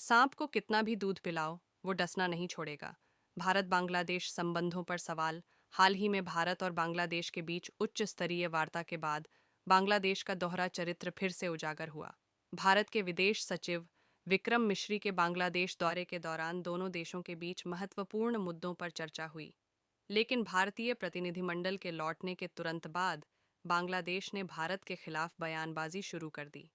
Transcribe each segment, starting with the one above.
सांप को कितना भी दूध पिलाओ, वो डसना नहीं छोड़ेगा। भारत बांग्लादेश संबंधों पर सवाल। हाल ही में भारत और बांग्लादेश के बीच उच्च स्तरीय वार्ता के बाद बांग्लादेश का दोहरा चरित्र फिर से उजागर हुआ। भारत के विदेश सचिव विक्रम मिश्री के बांग्लादेश दौरे के दौरान दोनों देशों के बीच महत्वपूर्ण मुद्दों पर चर्चा हुई। लेकिन भारतीय प्रतिनिधिमंडल के लौटने के तुरंत बाद बांग्लादेश ने भारत के खिलाफ बयानबाजी शुरू कर दी।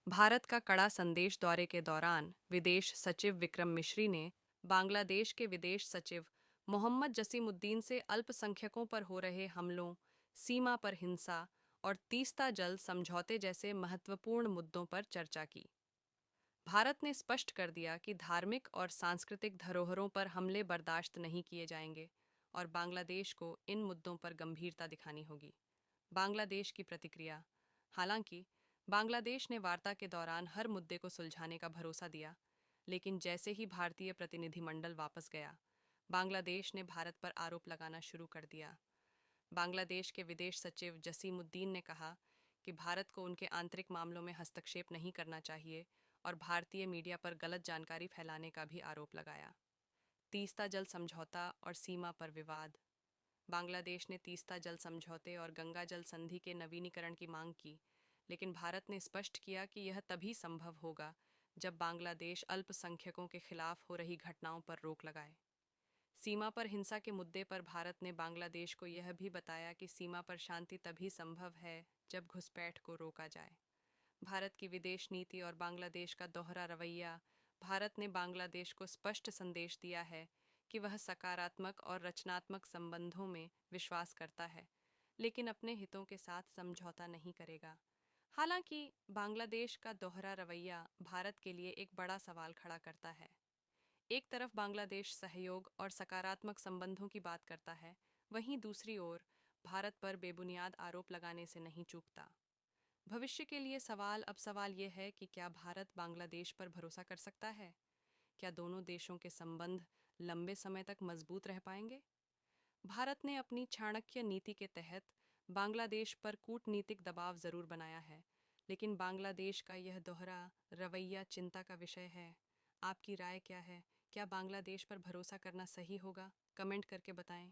भारत का कड़ा संदेश। दौरे के दौरान विदेश सचिव विक्रम मिश्री ने बांग्लादेश के विदेश सचिव मोहम्मद जसीमुद्दीन से अल्पसंख्यकों पर हो रहे हमलों, सीमा पर हिंसा और तीस्ता जल समझौते जैसे महत्वपूर्ण मुद्दों पर चर्चा की। भारत ने स्पष्ट कर दिया कि धार्मिक और सांस्कृतिक धरोहरों पर हमले बर्दाश्त नहीं किए जाएंगे और बांग्लादेश को इन मुद्दों पर गंभीरता दिखानी होगी। बांग्लादेश की प्रतिक्रिया। हालांकि बांग्लादेश ने वार्ता के दौरान हर मुद्दे को सुलझाने का भरोसा दिया, लेकिन जैसे ही भारतीय प्रतिनिधिमंडल वापस गया, बांग्लादेश ने भारत पर आरोप लगाना शुरू कर दिया। बांग्लादेश के विदेश सचिव जसीमुद्दीन ने कहा कि भारत को उनके आंतरिक मामलों में हस्तक्षेप नहीं करना चाहिए और भारतीय मीडिया पर गलत जानकारी फैलाने का भी आरोप लगाया। तीस्ता जल समझौता और सीमा पर विवाद। बांग्लादेश ने तीस्ता जल समझौते और गंगा जल संधि के नवीनीकरण की मांग की, लेकिन भारत ने स्पष्ट किया कि यह तभी संभव होगा जब बांग्लादेश अल्पसंख्यकों के खिलाफ हो रही घटनाओं पर रोक लगाए। सीमा पर हिंसा के मुद्दे पर भारत ने बांग्लादेश को यह भी बताया कि सीमा पर शांति तभी संभव है जब घुसपैठ को रोका जाए। भारत की विदेश नीति और बांग्लादेश का दोहरा रवैया। भारत ने बांग्लादेश को स्पष्ट संदेश दिया है कि वह सकारात्मक और रचनात्मक संबंधों में विश्वास करता है, लेकिन अपने हितों के साथ समझौता नहीं करेगा। हालांकि बांग्लादेश का दोहरा रवैया भारत के लिए एक बड़ा सवाल खड़ा करता है। एक तरफ बांग्लादेश सहयोग और सकारात्मक संबंधों की बात करता है, वहीं दूसरी ओर भारत पर बेबुनियाद आरोप लगाने से नहीं चूकता। भविष्य के लिए सवाल यह है कि क्या भारत बांग्लादेश पर भरोसा कर सकता है? क्या दोनों देशों के संबंध लंबे समय तक मजबूत रह पाएंगे? भारत ने अपनी चाणक्य नीति के तहत बांग्लादेश पर कूटनीतिक दबाव जरूर बनाया है, लेकिन बांग्लादेश का यह दोहरा रवैया चिंता का विषय है। आपकी राय क्या है? क्या बांग्लादेश पर भरोसा करना सही होगा? कमेंट करके बताएं।